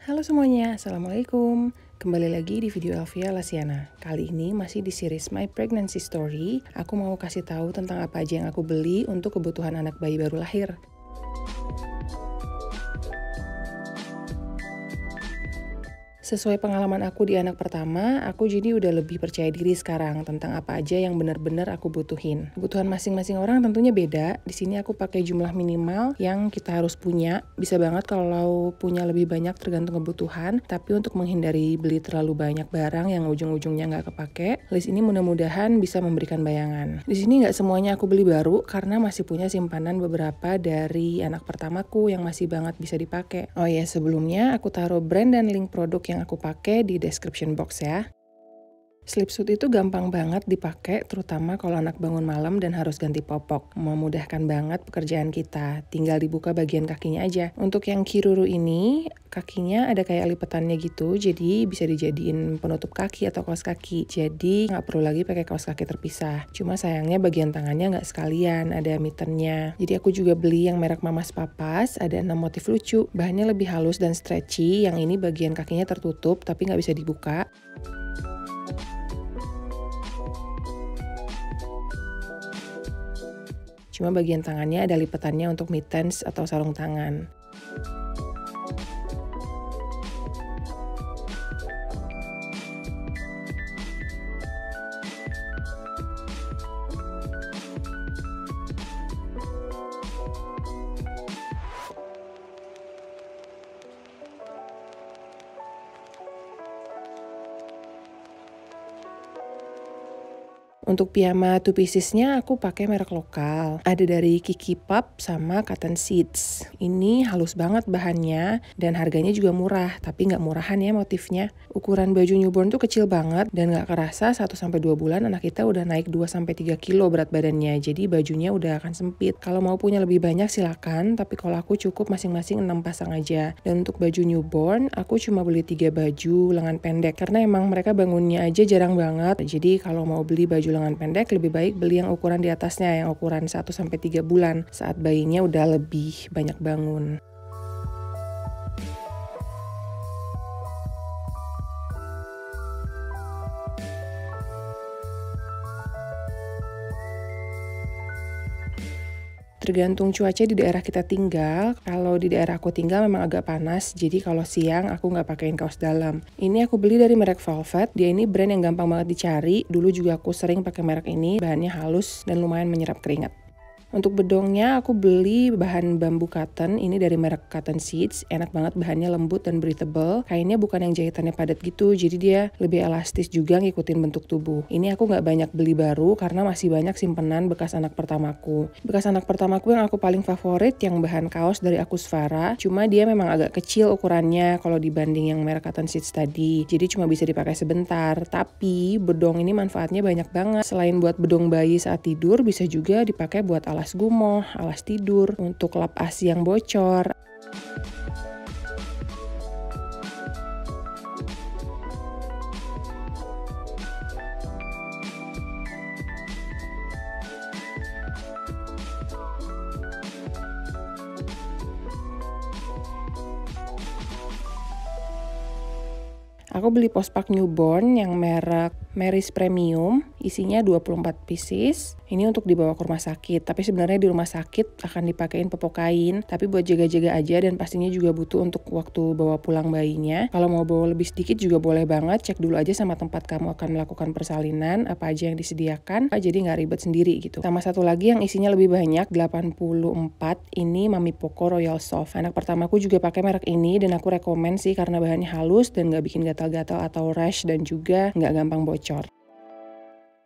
Halo semuanya, Assalamualaikum. Kembali lagi di video Elvia Lasiana. Kali ini masih di series My Pregnancy Story. Aku mau kasih tahu tentang apa aja yang aku beli untuk kebutuhan anak bayi baru lahir. Sesuai pengalaman aku di anak pertama, aku jadi udah lebih percaya diri sekarang tentang apa aja yang benar-benar aku butuhin. Kebutuhan masing-masing orang tentunya beda. Di sini aku pakai jumlah minimal yang kita harus punya. Bisa banget kalau punya lebih banyak tergantung kebutuhan, tapi untuk menghindari beli terlalu banyak barang yang ujung-ujungnya nggak kepake, list ini mudah-mudahan bisa memberikan bayangan. Di sini nggak semuanya aku beli baru karena masih punya simpanan beberapa dari anak pertamaku yang masih banget bisa dipakai. Oh ya, sebelumnya aku taruh brand dan link produk yang aku pakai di description box ya. Slipsuit itu gampang banget dipakai, terutama kalau anak bangun malam dan harus ganti popok. Memudahkan banget pekerjaan kita, tinggal dibuka bagian kakinya aja. Untuk yang Kiruru ini, kakinya ada kayak lipetannya gitu, jadi bisa dijadiin penutup kaki atau kaos kaki. Jadi nggak perlu lagi pakai kaos kaki terpisah. Cuma sayangnya bagian tangannya nggak sekalian, ada mittennya. Jadi aku juga beli yang merek Mamas Papas, ada 6 motif lucu. Bahannya lebih halus dan stretchy, yang ini bagian kakinya tertutup tapi nggak bisa dibuka. Cuma bagian tangannya ada lipatannya untuk mittens atau sarung tangan. Untuk piyama two piecesnya aku pakai merek lokal. Ada dari Kiki Pup sama Cotton Seeds. Ini halus banget bahannya dan harganya juga murah, tapi nggak murahan ya motifnya. Ukuran baju newborn tuh kecil banget dan nggak kerasa 1-2 bulan anak kita udah naik 2-3 kilo berat badannya. Jadi bajunya udah akan sempit. Kalau mau punya lebih banyak silakan, tapi kalau aku cukup masing-masing 6 pasang aja. Dan untuk baju newborn, aku cuma beli 3 baju lengan pendek karena emang mereka bangunnya aja jarang banget. Jadi kalau mau beli baju lengan pendek lebih baik beli yang ukuran di atasnya, yang ukuran 1-3 bulan saat bayinya udah lebih banyak bangun. Tergantung cuaca di daerah kita tinggal. Kalau di daerah aku tinggal memang agak panas, jadi kalau siang aku nggak pakein kaos dalam. Ini aku beli dari merek Velvet. Dia ini brand yang gampang banget dicari. Dulu juga aku sering pakai merek ini. Bahannya halus dan lumayan menyerap keringat. Untuk bedongnya aku beli bahan bambu cotton, ini dari merek Cotton Seeds. Enak banget, bahannya lembut dan breathable. Kainnya bukan yang jahitannya padat gitu, jadi dia lebih elastis juga ngikutin bentuk tubuh. Ini aku nggak banyak beli baru karena masih banyak simpenan bekas anak pertamaku. Bekas anak pertamaku yang aku paling favorit yang bahan kaos dari Akusvara, cuma dia memang agak kecil ukurannya kalau dibanding yang merek Cotton Seeds tadi. Jadi cuma bisa dipakai sebentar, tapi bedong ini manfaatnya banyak banget. Selain buat bedong bayi saat tidur, bisa juga dipakai buat alas gumoh, alas tidur, untuk lap ASI yang bocor. Aku beli pospak newborn yang merek Mary's Premium, isinya 24 pieces. Ini untuk dibawa ke rumah sakit, tapi sebenarnya di rumah sakit akan dipakein popok kain, tapi buat jaga-jaga aja dan pastinya juga butuh untuk waktu bawa pulang bayinya. Kalau mau bawa lebih sedikit juga boleh banget, cek dulu aja sama tempat kamu akan melakukan persalinan, apa aja yang disediakan, jadi nggak ribet sendiri gitu. Sama satu lagi yang isinya lebih banyak, 84, ini Mami Poco Royal Soft. Anak pertamaku juga pakai merek ini dan aku rekomen sih karena bahannya halus dan nggak bikin gatal-gatal atau rash dan juga nggak gampang bocor.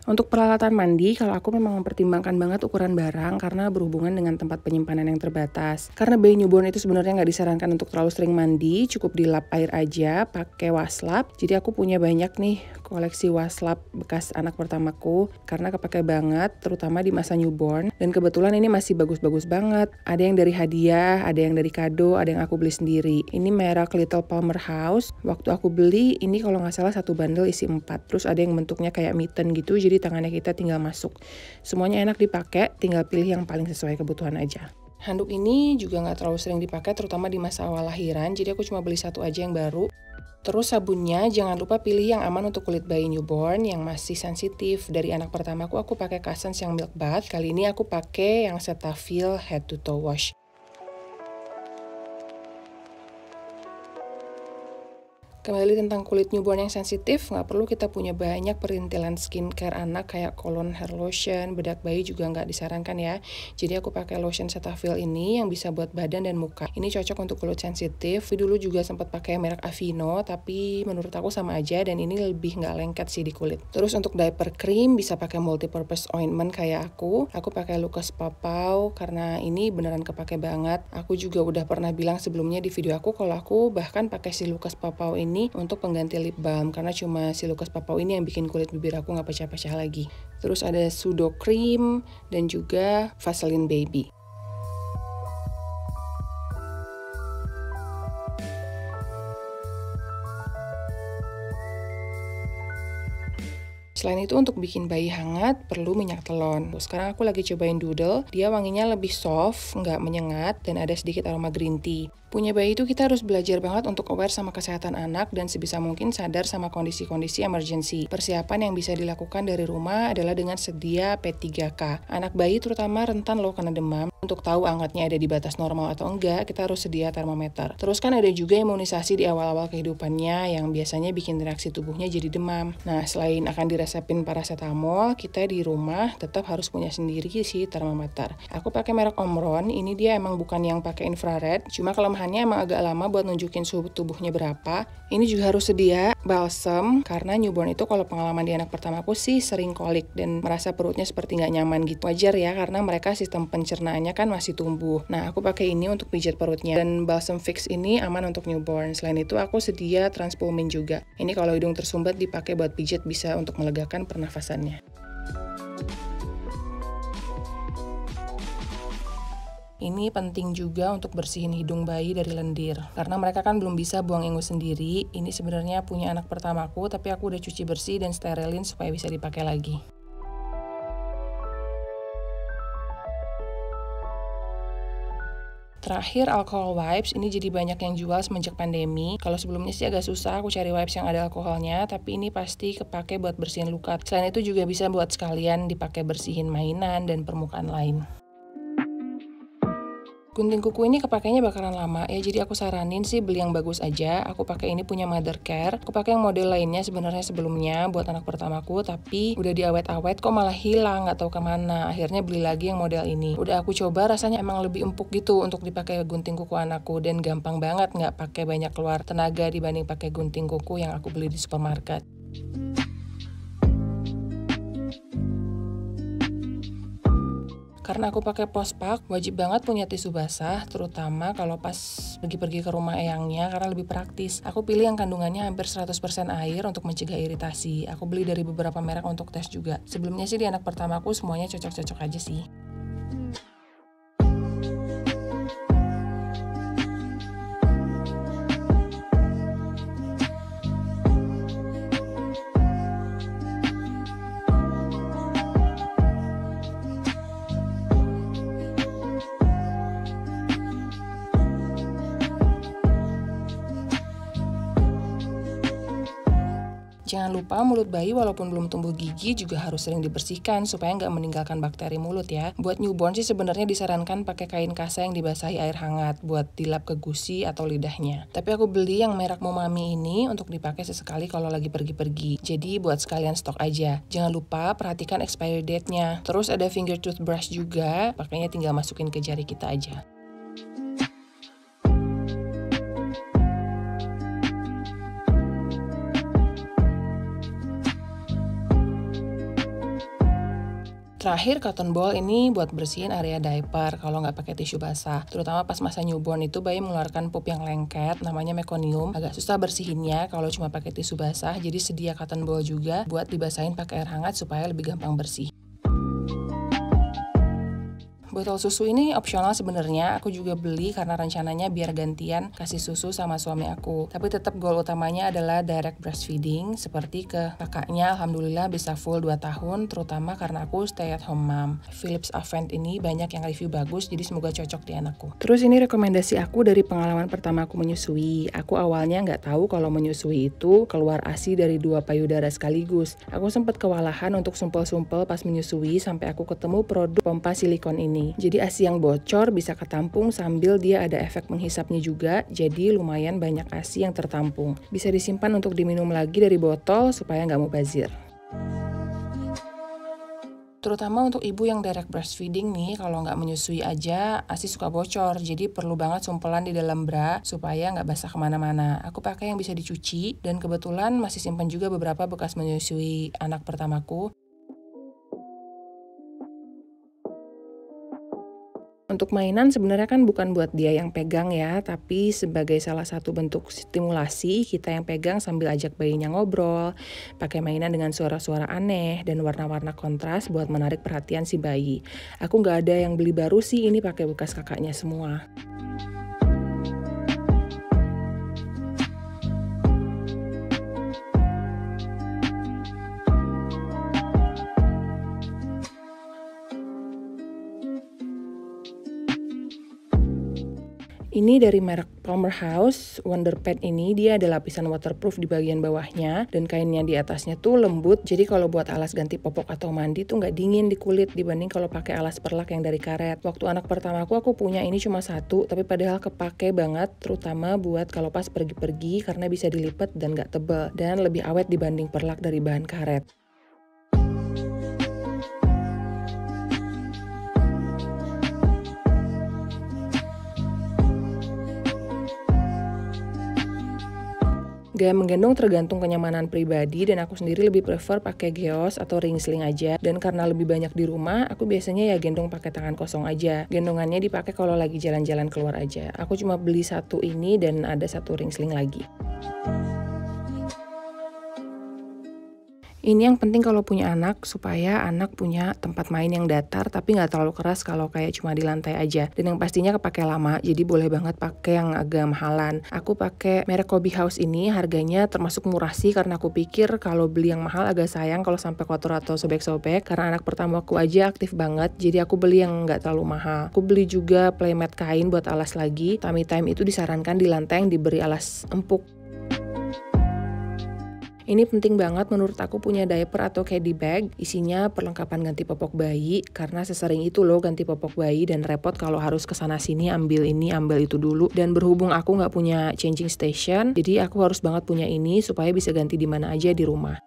Untuk peralatan mandi, kalau aku memang mempertimbangkan banget ukuran barang karena berhubungan dengan tempat penyimpanan yang terbatas. Karena bayi newborn itu sebenarnya nggak disarankan untuk terlalu sering mandi, cukup dilap air aja, pakai waslap. Jadi aku punya banyak nih koleksi waslap bekas anak pertamaku karena kepake banget, terutama di masa newborn. Dan kebetulan ini masih bagus-bagus banget. Ada yang dari hadiah, ada yang dari kado, ada yang aku beli sendiri. Ini merek Little Palmer House. Waktu aku beli, ini kalau nggak salah satu bundle isi 4. Terus ada yang bentuknya kayak mitten gitu, jadi tangannya kita tinggal masuk. Semuanya enak dipakai, tinggal pilih yang paling sesuai kebutuhan aja. Handuk ini juga nggak terlalu sering dipakai, terutama di masa awal lahiran, jadi aku cuma beli satu aja yang baru. Terus sabunnya jangan lupa pilih yang aman untuk kulit bayi newborn yang masih sensitif. Dari anak pertamaku aku pakai Cossence yang milk bath. Kali ini aku pakai yang Cetaphil head to toe wash. Kembali tentang kulit newborn yang sensitif, nggak perlu kita punya banyak perintilan skincare anak kayak cologne, hair lotion, bedak bayi juga nggak disarankan ya. Jadi aku pakai lotion Cetaphil ini yang bisa buat badan dan muka. Ini cocok untuk kulit sensitif. Dulu juga sempat pakai merek Aveeno, tapi menurut aku sama aja dan ini lebih nggak lengket sih di kulit. Terus untuk diaper cream bisa pakai multipurpose ointment kayak aku. Aku pakai Lucas Papaw karena ini beneran kepake banget. Aku juga udah pernah bilang sebelumnya di video aku kalau aku bahkan pakai si Lucas Papaw ini untuk pengganti lip balm karena cuma si Lucas Papaw ini yang bikin kulit bibir aku nggak pecah-pecah lagi. Terus ada Sudo Cream dan juga Vaseline Baby. Selain itu untuk bikin bayi hangat perlu minyak telon. Sekarang aku lagi cobain Doodle, dia wanginya lebih soft, nggak menyengat, dan ada sedikit aroma green tea. Punya bayi itu kita harus belajar banget untuk aware sama kesehatan anak dan sebisa mungkin sadar sama kondisi-kondisi emergency. Persiapan yang bisa dilakukan dari rumah adalah dengan sedia P3K. Anak bayi terutama rentan loh kena demam. Untuk tahu angetnya ada di batas normal atau enggak, kita harus sedia termometer. Terus kan ada juga imunisasi di awal-awal kehidupannya yang biasanya bikin reaksi tubuhnya jadi demam. Nah, selain akan diresepin paracetamol, kita di rumah tetap harus punya sendiri sih termometer. Aku pakai merek Omron, ini dia emang bukan yang pakai infrared, cuma kelemahannya emang agak lama buat nunjukin suhu tubuhnya berapa. Ini juga harus sedia balsam, karena newborn itu kalau pengalaman di anak pertamaku sih sering kolik dan merasa perutnya seperti nggak nyaman gitu. Wajar ya, karena mereka sistem pencernaannya kan masih tumbuh. Nah, aku pakai ini untuk pijat perutnya. Dan balsam fix ini aman untuk newborn. Selain itu, aku sedia Transpulmin juga. Ini kalau hidung tersumbat dipakai buat pijat bisa untuk melegakan pernafasannya. Ini penting juga untuk bersihin hidung bayi dari lendir. Karena mereka kan belum bisa buang ingus sendiri. Ini sebenarnya punya anak pertamaku, tapi aku udah cuci bersih dan sterilin supaya bisa dipakai lagi. Terakhir, alcohol wipes, ini jadi banyak yang jual semenjak pandemi. Kalau sebelumnya sih agak susah aku cari wipes yang ada alkoholnya, tapi ini pasti kepake buat bersihin luka. Selain itu juga bisa buat sekalian dipakai bersihin mainan dan permukaan lain. Gunting kuku ini kepakainya bakalan lama ya, jadi aku saranin sih beli yang bagus aja. Aku pakai ini punya Mothercare. Aku pakai yang model lainnya sebenarnya sebelumnya buat anak pertamaku, tapi udah diawet-awet kok malah hilang, nggak tahu kemana. Akhirnya beli lagi yang model ini. Udah aku coba, rasanya emang lebih empuk gitu untuk dipakai gunting kuku anakku dan gampang banget, nggak pakai banyak keluar tenaga dibanding pakai gunting kuku yang aku beli di supermarket. Karena aku pakai pospak, wajib banget punya tisu basah, terutama kalau pas pergi-pergi ke rumah eyangnya karena lebih praktis. Aku pilih yang kandungannya hampir 100% air untuk mencegah iritasi. Aku beli dari beberapa merek untuk tes juga. Sebelumnya sih di anak pertamaku semuanya cocok-cocok aja sih. Jangan lupa mulut bayi walaupun belum tumbuh gigi juga harus sering dibersihkan supaya nggak meninggalkan bakteri mulut ya. Buat newborn sih sebenarnya disarankan pakai kain kasa yang dibasahi air hangat buat dilap ke gusi atau lidahnya. Tapi aku beli yang merek Momami ini untuk dipakai sesekali kalau lagi pergi-pergi. Jadi buat sekalian stok aja. Jangan lupa perhatikan expiry date-nya. Terus ada finger toothbrush juga, pakainya tinggal masukin ke jari kita aja. Terakhir, cotton ball ini buat bersihin area diaper kalau nggak pakai tisu basah. Terutama pas masa newborn itu bayi mengeluarkan pup yang lengket, namanya meconium. Agak susah bersihinnya kalau cuma pakai tisu basah, jadi sedia cotton ball juga buat dibasahin pakai air hangat supaya lebih gampang bersih. Botol susu ini opsional sebenarnya, aku juga beli karena rencananya biar gantian kasih susu sama suami aku. Tapi tetap goal utamanya adalah direct breastfeeding, seperti ke kakaknya alhamdulillah bisa full 2 tahun, terutama karena aku stay at home mom. Philips Avent ini banyak yang review bagus, jadi semoga cocok di anakku. Terus ini rekomendasi aku dari pengalaman pertama aku menyusui. Aku awalnya nggak tahu kalau menyusui itu keluar ASI dari 2 payudara sekaligus. Aku sempat kewalahan untuk sumpel-sumpel pas menyusui sampai aku ketemu produk pompa silikon ini. Jadi ASI yang bocor bisa ketampung sambil dia ada efek menghisapnya juga, jadi lumayan banyak ASI yang tertampung. Bisa disimpan untuk diminum lagi dari botol supaya nggak mubazir. Terutama untuk ibu yang direct breastfeeding nih, kalau nggak menyusui aja, ASI suka bocor. Jadi perlu banget sumpelan di dalam bra supaya nggak basah kemana-mana. Aku pakai yang bisa dicuci, dan kebetulan masih simpan juga beberapa bekas menyusui anak pertamaku. Untuk mainan sebenarnya kan bukan buat dia yang pegang ya, tapi sebagai salah satu bentuk stimulasi kita yang pegang sambil ajak bayinya ngobrol, pakai mainan dengan suara-suara aneh dan warna-warna kontras buat menarik perhatian si bayi. Aku nggak ada yang beli baru sih, ini pakai bekas kakaknya semua. Ini dari merek Palmer House, Wonder Pad ini dia ada lapisan waterproof di bagian bawahnya dan kainnya di atasnya tuh lembut, jadi kalau buat alas ganti popok atau mandi tuh nggak dingin di kulit dibanding kalau pakai alas perlak yang dari karet. Waktu anak pertamaku aku punya ini cuma satu, tapi padahal kepake banget, terutama buat kalau pas pergi-pergi karena bisa dilipat dan nggak tebal dan lebih awet dibanding perlak dari bahan karet. Gaya menggendong tergantung kenyamanan pribadi dan aku sendiri lebih prefer pakai geos atau ring sling aja. Dan karena lebih banyak di rumah, aku biasanya ya gendong pakai tangan kosong aja. Gendongannya dipakai kalau lagi jalan-jalan keluar aja. Aku cuma beli satu ini dan ada satu ring sling lagi. Ini yang penting kalau punya anak, supaya anak punya tempat main yang datar tapi nggak terlalu keras kalau kayak cuma di lantai aja. Dan yang pastinya kepake lama, jadi boleh banget pakai yang agak mahalan. Aku pakai merek Kobe House ini, harganya termasuk murah sih karena aku pikir kalau beli yang mahal agak sayang kalau sampai kotor atau sobek-sobek. Karena anak pertama aku aja aktif banget, jadi aku beli yang nggak terlalu mahal. Aku beli juga playmat kain buat alas lagi. Tummy time itu disarankan di lantai yang diberi alas empuk. Ini penting banget menurut aku punya diaper atau caddy bag, isinya perlengkapan ganti popok bayi, karena sesering itu loh ganti popok bayi dan repot kalau harus kesana sini ambil ini ambil itu dulu. Dan berhubung aku nggak punya changing station, jadi aku harus banget punya ini supaya bisa ganti di mana aja di rumah.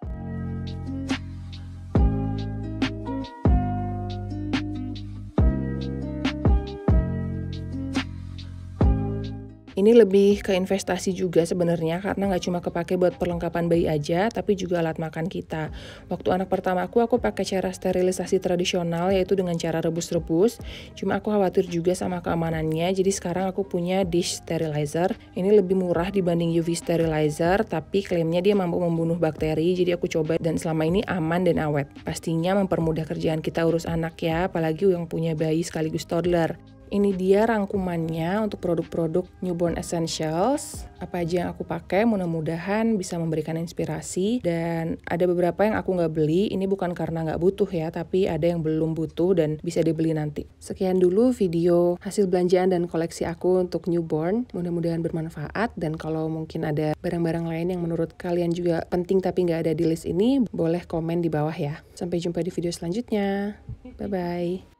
Ini lebih ke investasi juga sebenarnya karena nggak cuma kepake buat perlengkapan bayi aja, tapi juga alat makan kita. Waktu anak pertama aku pakai cara sterilisasi tradisional, yaitu dengan cara rebus-rebus. Cuma aku khawatir juga sama keamanannya, jadi sekarang aku punya dish sterilizer. Ini lebih murah dibanding UV sterilizer, tapi klaimnya dia mampu membunuh bakteri, jadi aku coba dan selama ini aman dan awet. Pastinya mempermudah kerjaan kita urus anak ya, apalagi yang punya bayi sekaligus toddler. Ini dia rangkumannya untuk produk-produk Newborn Essentials. Apa aja yang aku pakai, mudah-mudahan bisa memberikan inspirasi. Dan ada beberapa yang aku nggak beli, ini bukan karena nggak butuh ya, tapi ada yang belum butuh dan bisa dibeli nanti. Sekian dulu video hasil belanjaan dan koleksi aku untuk newborn. Mudah-mudahan bermanfaat, dan kalau mungkin ada barang-barang lain yang menurut kalian juga penting tapi nggak ada di list ini, boleh komen di bawah ya. Sampai jumpa di video selanjutnya. Bye-bye.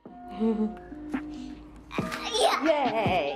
Yay!